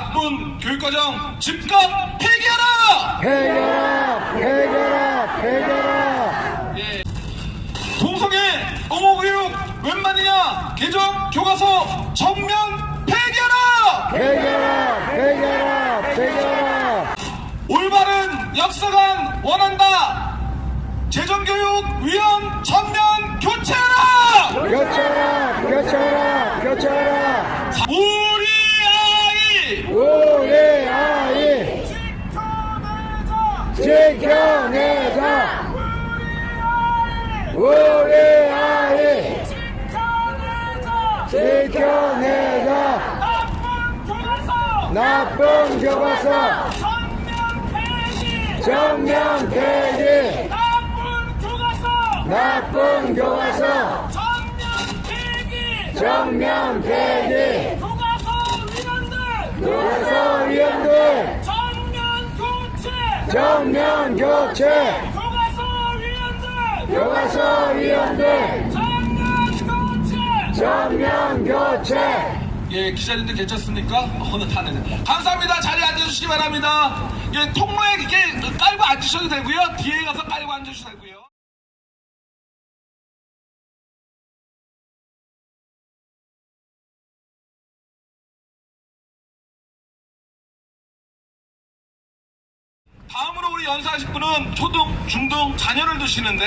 나쁜 교육과정 즉각 폐기하라! 폐기하라! 예. 동성애 옹호교육 웬만이냐 개정 교과서 전면 폐기하라! 폐기하라! 올바른 역사관 원한다! 재정교육위원 전면 교체하라! 교체하라! 우리 아이! 지켜내자! 우리 아이! 지켜내자! 나쁜 교과서! 전면 폐기! 나쁜 교과서! 전면 폐기! 교과서 위원들! 전면 교체! 교과서 위원들! 전면 교체! 예, 기자님들 괜찮습니까? 오늘 다 되네. 감사합니다. 자리에 앉아주시기 바랍니다. 예, 통로에 이렇게 깔고 앉으셔도 되고요. 뒤에 가서 깔고 앉으셔도 되고요. 다음으로 우리 연사하실 분은 초등, 중등 자녀를 두시는데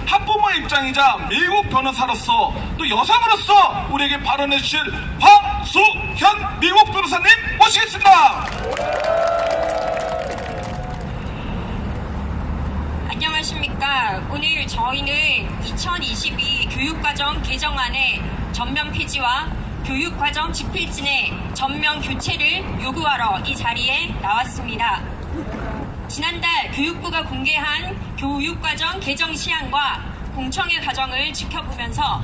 학부모의 입장이자 미국 변호사로서 또 여성으로서 우리에게 발언해 주실 황수현 미국 변호사님 모시겠습니다. 안녕하십니까. 오늘 저희는 2022 교육과정 개정안의 전면 폐지와 교육과정 지필진의 전면 교체를 요구하러 이 자리에 나왔습니다. 지난달 교육부가 공개한 교육과정 개정 시안과 공청회 과정을 지켜보면서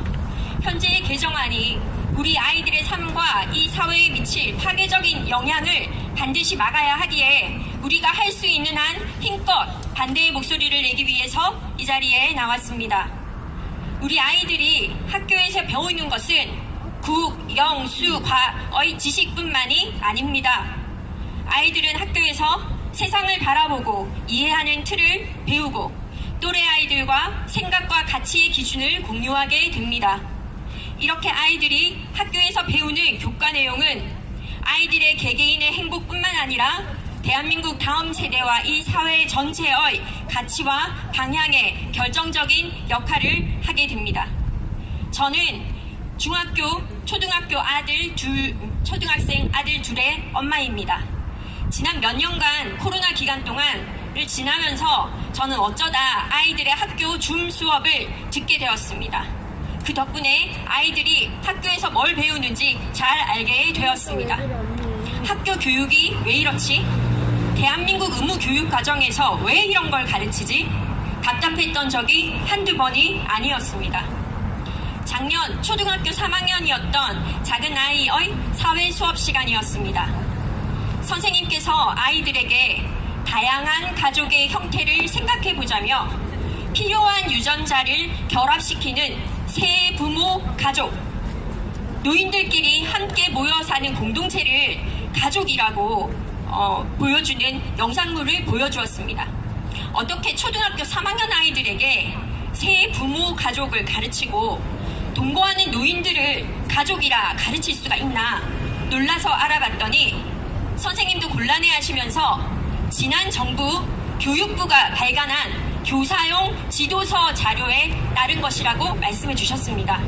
현재의 개정안이 우리 아이들의 삶과 이 사회에 미칠 파괴적인 영향을 반드시 막아야 하기에 우리가 할 수 있는 한 힘껏 반대의 목소리를 내기 위해서 이 자리에 나왔습니다. 우리 아이들이 학교에서 배우는 것은 국, 영, 수, 과의 지식뿐만이 아닙니다. 아이들은 학교에서 세상을 바라보고 이해하는 틀을 배우고 또래 아이들과 생각과 가치의 기준을 공유하게 됩니다. 이렇게 아이들이 학교에서 배우는 교과 내용은 아이들의 개개인의 행복뿐만 아니라 대한민국 다음 세대와 이 사회 전체의 가치와 방향에 결정적인 역할을 하게 됩니다. 저는 중학교, 초등학생 아들 둘의 엄마입니다. 지난 몇 년간 코로나 기간 동안을 지나면서 저는 어쩌다 아이들의 학교 줌 수업을 듣게 되었습니다. 그 덕분에 아이들이 학교에서 뭘 배우는지 잘 알게 되었습니다. 학교 교육이 왜 이렇지? 대한민국 의무 교육 과정에서 왜 이런 걸 가르치지? 답답했던 적이 한두 번이 아니었습니다. 작년 초등학교 3학년이었던 작은 아이의 사회 수업 시간이었습니다. 선생님께서 아이들에게 다양한 가족의 형태를 생각해보자며 필요한 유전자를 결합시키는 세 부모 가족, 노인들끼리 함께 모여 사는 공동체를 가족이라고 보여주는 영상물을 보여주었습니다. 어떻게 초등학교 3학년 아이들에게 세 부모 가족을 가르치고 동거하는 노인들을 가족이라 가르칠 수가 있나 놀라서 알아봤더니 선생님도 곤란해하시면서 지난 정부 교육부가 발간한 교사용 지도서 자료에 따른 것이라고 말씀해 주셨습니다.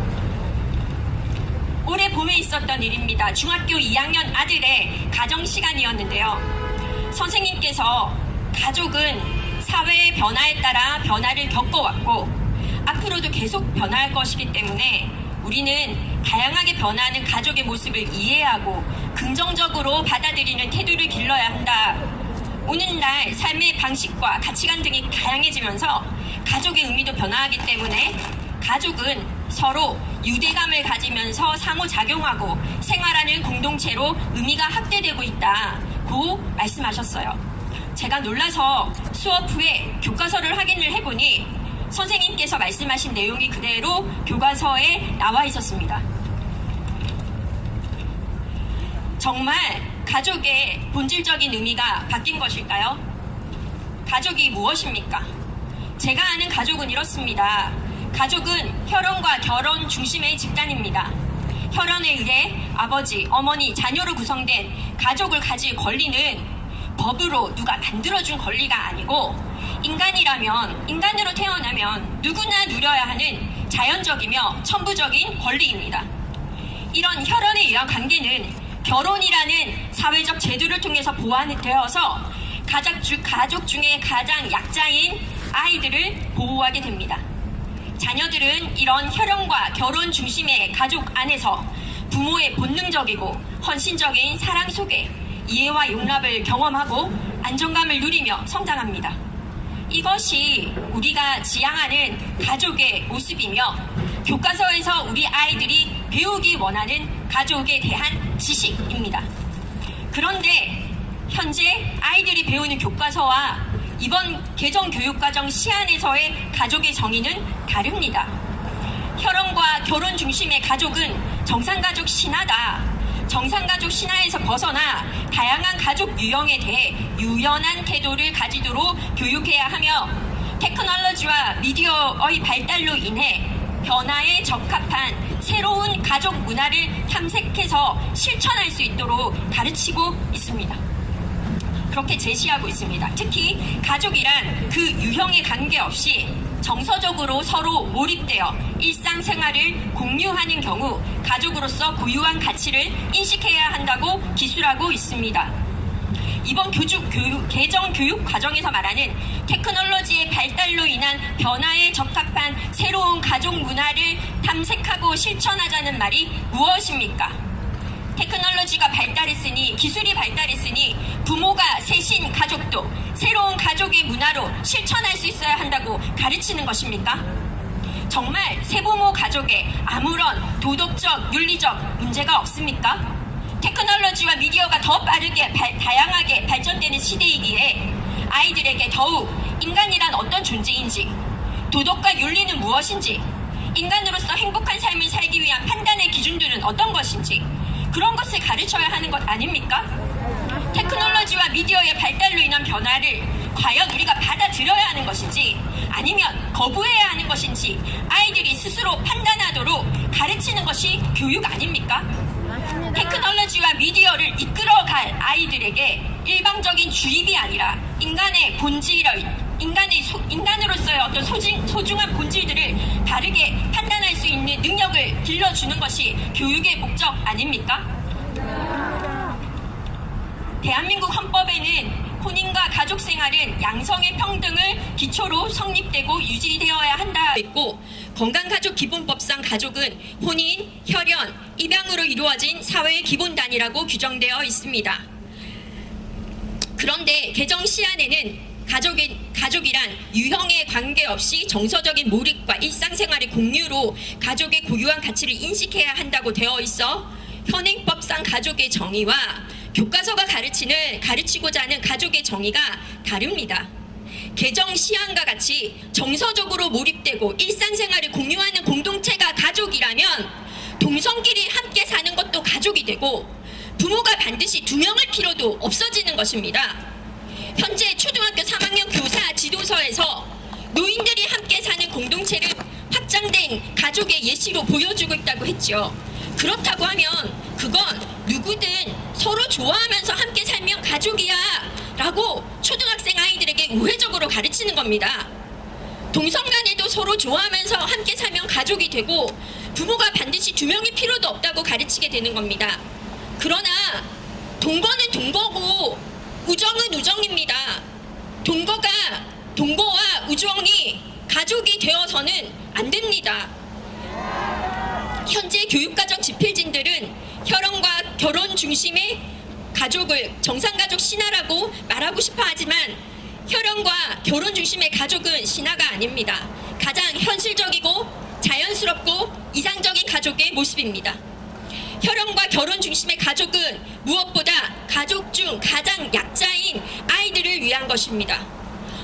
올해 봄에 있었던 일입니다. 중학교 2학년 아들의 가정 시간이었는데요. 선생님께서 가족은 사회의 변화에 따라 변화를 겪어왔고 앞으로도 계속 변화할 것이기 때문에 우리는 다양하게 변화하는 가족의 모습을 이해하고 긍정적으로 받아들이는 태도를 길러야 한다. 오늘날 삶의 방식과 가치관 등이 다양해지면서 가족의 의미도 변화하기 때문에 가족은 서로 유대감을 가지면서 상호작용하고 생활하는 공동체로 의미가 확대되고 있다고 말씀하셨어요. 제가 놀라서 수업 후에 교과서를 확인을 해보니 선생님께서 말씀하신 내용이 그대로 교과서에 나와 있었습니다. 정말 가족의 본질적인 의미가 바뀐 것일까요? 가족이 무엇입니까? 제가 아는 가족은 이렇습니다. 가족은 혈연과 결혼 중심의 집단입니다. 혈연에 의해 아버지, 어머니, 자녀로 구성된 가족을 가질 권리는 법으로 누가 만들어준 권리가 아니고 인간이라면, 인간으로 태어나면 누구나 누려야 하는 자연적이며 천부적인 권리입니다. 이런 혈연에 의한 관계는 결혼이라는 사회적 제도를 통해서 보완되어서 가족 중에 가장 약자인 아이들을 보호하게 됩니다. 자녀들은 이런 혈연과 결혼 중심의 가족 안에서 부모의 본능적이고 헌신적인 사랑 속에 이해와 용납을 경험하고 안정감을 누리며 성장합니다. 이것이 우리가 지향하는 가족의 모습이며 교과서에서 우리 아이들이 배우기 원하는 가족에 대한 지식입니다. 그런데 현재 아이들이 배우는 교과서와 이번 개정교육과정 시안에서의 가족의 정의는 다릅니다. 혈연과 결혼 중심의 가족은 정상가족 신화다. 정상가족 신화에서 벗어나 다양한 가족 유형에 대해 유연한 태도를 가지도록 교육해야 하며 테크놀로지와 미디어의 발달로 인해 변화에 적합한 새로운 가족 문화를 탐색해서 실천할 수 있도록 가르치고 있습니다. 그렇게 제시하고 있습니다. 특히 가족이란 그 유형에 관계없이 정서적으로 서로 몰입되어 일상생활을 공유하는 경우 가족으로서 고유한 가치를 인식해야 한다고 기술하고 있습니다. 이번 개정 교육 과정에서 말하는 테크놀로지의 발달로 인한 변화에 적합한 새로운 가족 문화를 탐색하고 실천하자는 말이 무엇입니까? 테크놀로지가 발달했으니, 기술이 발달했으니 부모가 셋인 가족도 새로운 가족의 문화로 실천할 수 있어야 한다고 가르치는 것입니까? 정말 세부모 가족에 아무런 도덕적, 윤리적 문제가 없습니까? 테크놀로지와 미디어가 더 빠르게 다양하게 발전되는 시대이기에 아이들에게 더욱 인간이란 어떤 존재인지, 도덕과 윤리는 무엇인지, 인간으로서 행복한 삶을 살기 위한 판단의 기준들은 어떤 것인지 그런 것을 가르쳐야 하는 것 아닙니까? 테크놀로지와 미디어의 발달로 인한 변화를 과연 우리가 받아들여야 하는 것인지 아니면 거부해야 하는 것인지 아이들이 스스로 판단하도록 가르치는 것이 교육 아닙니까? 테크놀로지와 미디어를 이끌어갈 아이들에게 일방적인 주입이 아니라 인간의 본질을, 인간으로서의 어떤 소중한 본질들을 다르게 판단할 수 있는 능력을 길러주는 것이 교육의 목적 아닙니까? 대한민국 헌법에는 혼인과 가족 생활은 양성의 평등을 기초로 성립되고 유지되어야 한다 있고, 건강가족 기본법상 가족은 혼인, 혈연, 입양으로 이루어진 사회의 기본 단위라고 규정되어 있습니다. 그런데 개정 시안에는 가족이란 유형에 관계없이 정서적인 몰입과 일상생활의 공유로 가족의 고유한 가치를 인식해야 한다고 되어 있어 현행법상 가족의 정의와 교과서가 가르치고자 하는 가족의 정의가 다릅니다. 개정 시안과 같이 정서적으로 몰입되고 일상생활을 공유하는 공동체가 가족이라면 동성끼리 함께 사는 것도 가족이 되고 부모가 반드시 두 명일 필요도 없어지는 것입니다. 현재 초등학교 3학년 교사 지도서에서 노인들이 함께 사는 공동체를 확장된 가족의 예시로 보여주고 있다고 했죠. 그렇다고 하면 그건 누구든 서로 좋아하면서 함께 살면 가족이야 라고 초등학생 아이들에게 우회적으로 가르치는 겁니다. 동성 간에도 서로 좋아하면서 함께 살면 가족이 되고 부모가 반드시 두 명이 필요도 없다고 가르치게 되는 겁니다. 그러나 동거는 동거고 우정은 우정입니다. 동거와 우정이 가족이 되어서는 안 됩니다. 현재 교육과정 집필진들은 혈연과 결혼 중심의 가족을 정상가족 신화라고 말하고 싶어 하지만 혈연과 결혼 중심의 가족은 신화가 아닙니다. 가장 현실적이고 자연스럽고 이상적인 가족의 모습입니다. 혈연과 결혼 중심의 가족은 무엇보다 가족 중 가장 약자인 아이들을 위한 것입니다.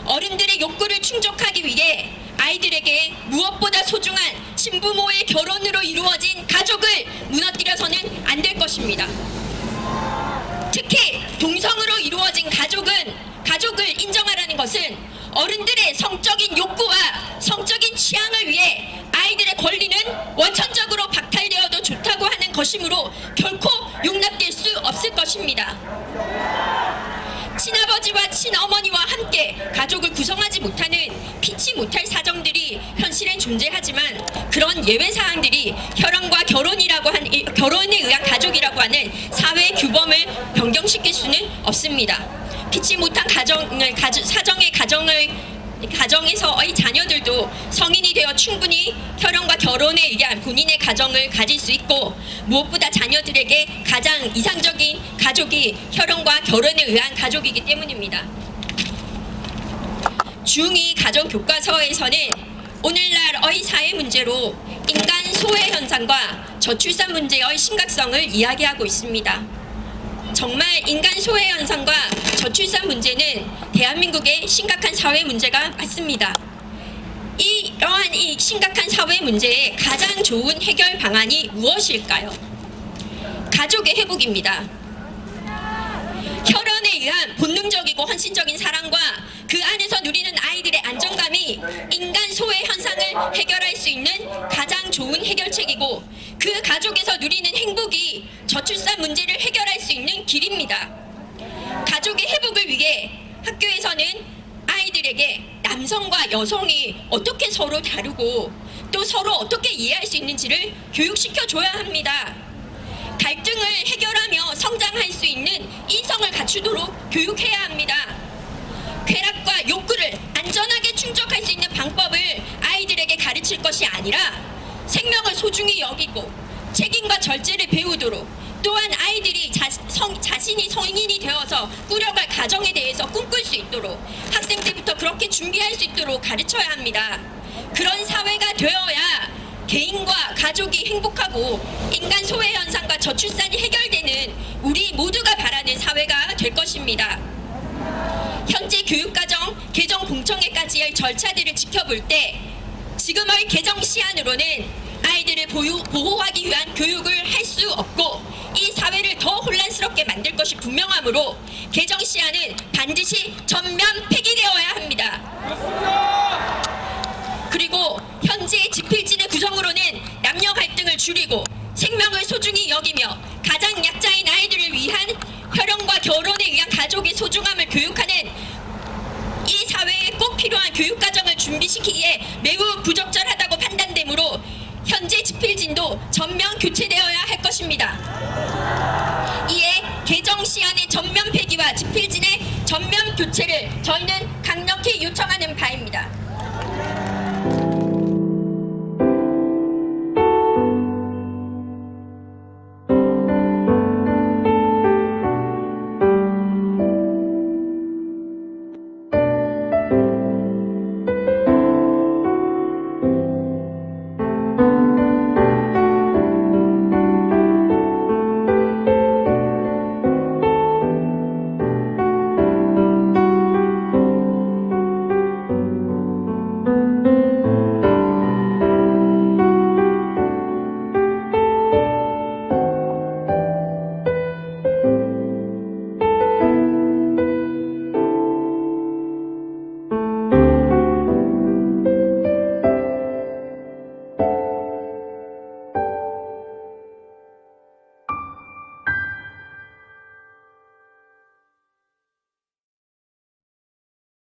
어른들의 욕구를 충족하기 위해 아이들에게 무엇보다 소중한 친부모의 결혼으로 이루어진 가족을 무너뜨려서는 안 될 것입니다. 특히 특히 동성으로 이루어진 가족을 인정하라는 것은 어른들의 성적인 욕구와 성적인 취향을 위해 아이들의 권리는 원천적으로 박탈되어도 좋다고 하는 것이므로 결코 용납될 수 없을 것입니다. 친아버지와 친어머니와 함께 가족을 구성하지 못하는 피치 못할 사정들이 현실엔 존재하지만 그런 예외 사항들이 혈연과 결혼에 의한 가족이라고 하는 사회 규범을 변경시킬 수는 없습니다. 피치 못한 가정에서의 자녀들도 성인이 되어 충분히 혈연과 결혼에 의한 본인의 가정을 가질 수 있고, 무엇보다 자녀들에게 가장 이상적인 가족이 혈연과 결혼에 의한 가족이기 때문입니다. 중2 가정 교과서에서는 오늘날의 사회 문제로 인간 소외 현상과 저출산 문제의 심각성을 이야기하고 있습니다. 정말 인간 소외 현상과 저출산 문제는 대한민국의 심각한 사회 문제가 맞습니다. 이러한 이 심각한 사회 문제의 가장 좋은 해결 방안이 무엇일까요? 가족의 회복입니다. 혈연에 의한 본능적이고 헌신적인 사랑과 그 안에서 누리는 아이들의 안정감이 인간 소외 현상을 해결할 수 있는 가장 좋은 해결책이고, 그 가족에서 누리는 행복이 저출산 문제를 해결할 수 있는 길입니다. 가족의 회복을 위해 학교에서는 아이들에게 남성과 여성이 어떻게 서로 다르고 또 서로 어떻게 이해할 수 있는지를 교육시켜줘야 합니다. 갈등을 해결하며 성장할 수 있는 이성을 갖추도록 교육해야 합니다. 쾌락과 욕구를 안전하게 충족할 수 있는 방법을 아이들에게 가르칠 것이 아니라 생명을 소중히 여기고 책임과 절제를 배우도록, 또한 아이들이 자신이 성인이 되어서 꾸려갈 가정에 대해서 꿈꿀 수 있도록 학생 때부터 그렇게 준비할 수 있도록 가르쳐야 합니다. 그런 사회가 되어야 개인과 가족이 행복하고 인간 소외 현상과 저출산이 해결되는 우리 모두가 바라는 사회가 될 것입니다. 현재 교육과정 개정 공청회까지의 절차들을 지켜볼 때 지금의 개정 시안으로는 아이들을 보호하기 위한 교육을 할 수 없고 이 사회를 더 혼란스럽게 만들 것이 분명하므로 개정 시안은 반드시 전면 폐기되어야 합니다. 그리고 현재 집필진의 구성으로는 남녀 갈등을 줄이고 생명을 소중히 여기며 가장 약자인 아이들을 위한 혈연과 결혼에 의한 가족의 소중함을 교육하는 이 사회에 꼭 필요한 교육과정을 준비시키기에 매우 부적절하다고 판단되므로 현재 집필진도 전면 교체되어야 할 것입니다. 이에 개정 시안의 전면 폐기와 집필진의 전면 교체를 저희는 강력히 요청하는 바입니다.